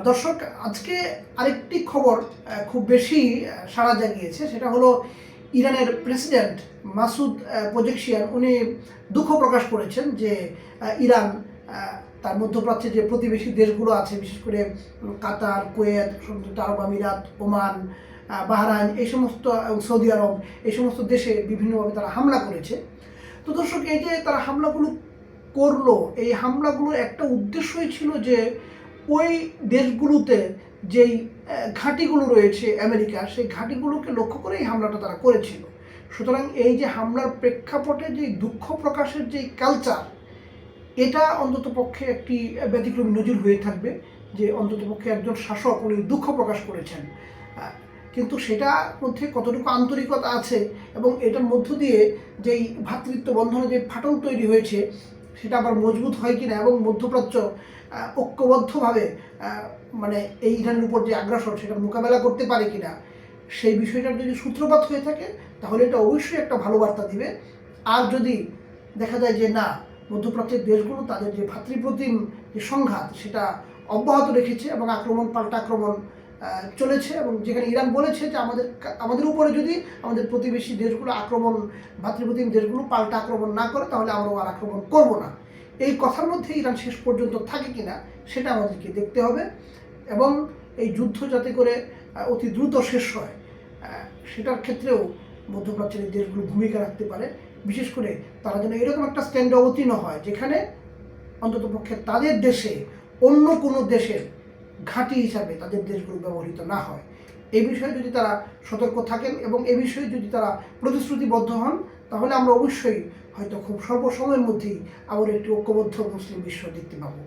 দর্শক, আজকে আরেকটি খবর খুব বেশি সাড়া জাগিয়েছে। সেটা হলো ইরানের প্রেসিডেন্ট মাসুদ পেজেশকিয়ান উনি দুঃখ প্রকাশ করেছেন যে ইরান তার মধ্যপ্রাচ্যে যে প্রতিবেশী দেশগুলো আছে, বিশেষ করে কাতার, কুয়েত, সংযুক্ত আরব আমিরাত, ওমান, বাহরাইন, এই সমস্ত সৌদি আরব, এই সমস্ত দেশে বিভিন্নভাবে তারা হামলা করেছে। তো দর্শক, এই যে তারা হামলাগুলো করলো, এই হামলাগুলোর একটা উদ্দেশ্যই ছিল যে ওই দেশগুলোতে যেই ঘাঁটিগুলো রয়েছে আমেরিকার, সেই ঘাঁটিগুলোকে লক্ষ্য করে এই হামলাটা তারা করেছিল। সুতরাং এই যে হামলার প্রেক্ষাপটে যে দুঃখ প্রকাশের যে কালচার, এটা অন্ততপক্ষে একটি ব্যতিক্রমী নজির হয়ে থাকবে যে অন্ততপক্ষে একজন শাসক উনি দুঃখ প্রকাশ করেছেন। কিন্তু সেটার মধ্যে কতটুকু আন্তরিকতা আছে এবং এটার মধ্য দিয়ে যেই ভ্রাতৃত্ব বন্ধনে যে ফাটল তৈরি হয়েছে সেটা আবার মজবুত হয় কিনা এবং মধ্যপ্রাচ্য ঐক্যবদ্ধভাবে মানে এই ইরানের উপর যে আগ্রাসন সেটা মোকাবেলা করতে পারে কিনা, সেই বিষয়টার যদি সূত্রপাত হয়ে থাকে তাহলে এটা অবশ্যই একটা ভালো বার্তা দিবে। আর যদি দেখা যায় যে না, মধ্যপ্রাচ্যের দেশগুলো তাদের যে ভ্রাতৃপ্রতিম যে সংঘাত সেটা অব্যাহত রেখেছে এবং পাল্টা আক্রমণ চলেছে, এবং যেখানে ইরান বলেছে যে আমাদের উপরে যদি আমাদের প্রতিবেশী দেশগুলো ভ্রাতৃপ্রতিম দেশগুলো পাল্টা আক্রমণ না করে তাহলে আমরাও আর আক্রমণ করব না, এই কথার মধ্যে ইরান শেষ পর্যন্ত থাকে কিনা সেটা আমাদেরকে দেখতে হবে। এবং এই যুদ্ধ যাতে করে অতি দ্রুত শেষ হয় সেটার ক্ষেত্রেও মধ্যপ্রাচ্যের এই দেশগুলো ভূমিকা রাখতে পারে। বিশেষ করে তারা যেন এরকম একটা স্ট্যান্ডে অবতীর্ণ হয় যেখানে অন্ততপক্ষে তাদের দেশে অন্য কোনো দেশের ঘাঁটি হিসাবে তাদের দেশগুলো ব্যবহৃত না হয়। এই বিষয়ে যদি তারা সতর্ক থাকেন এবং এ বিষয়ে যদি তারা প্রতিশ্রুতিবদ্ধ হন তাহলে আমরা অবশ্যই হয়তো খুব স্বল্প সময়ের মধ্যেই আবার একটি ঐক্যবদ্ধ মুসলিম বিশ্ব দেখতে পাবো।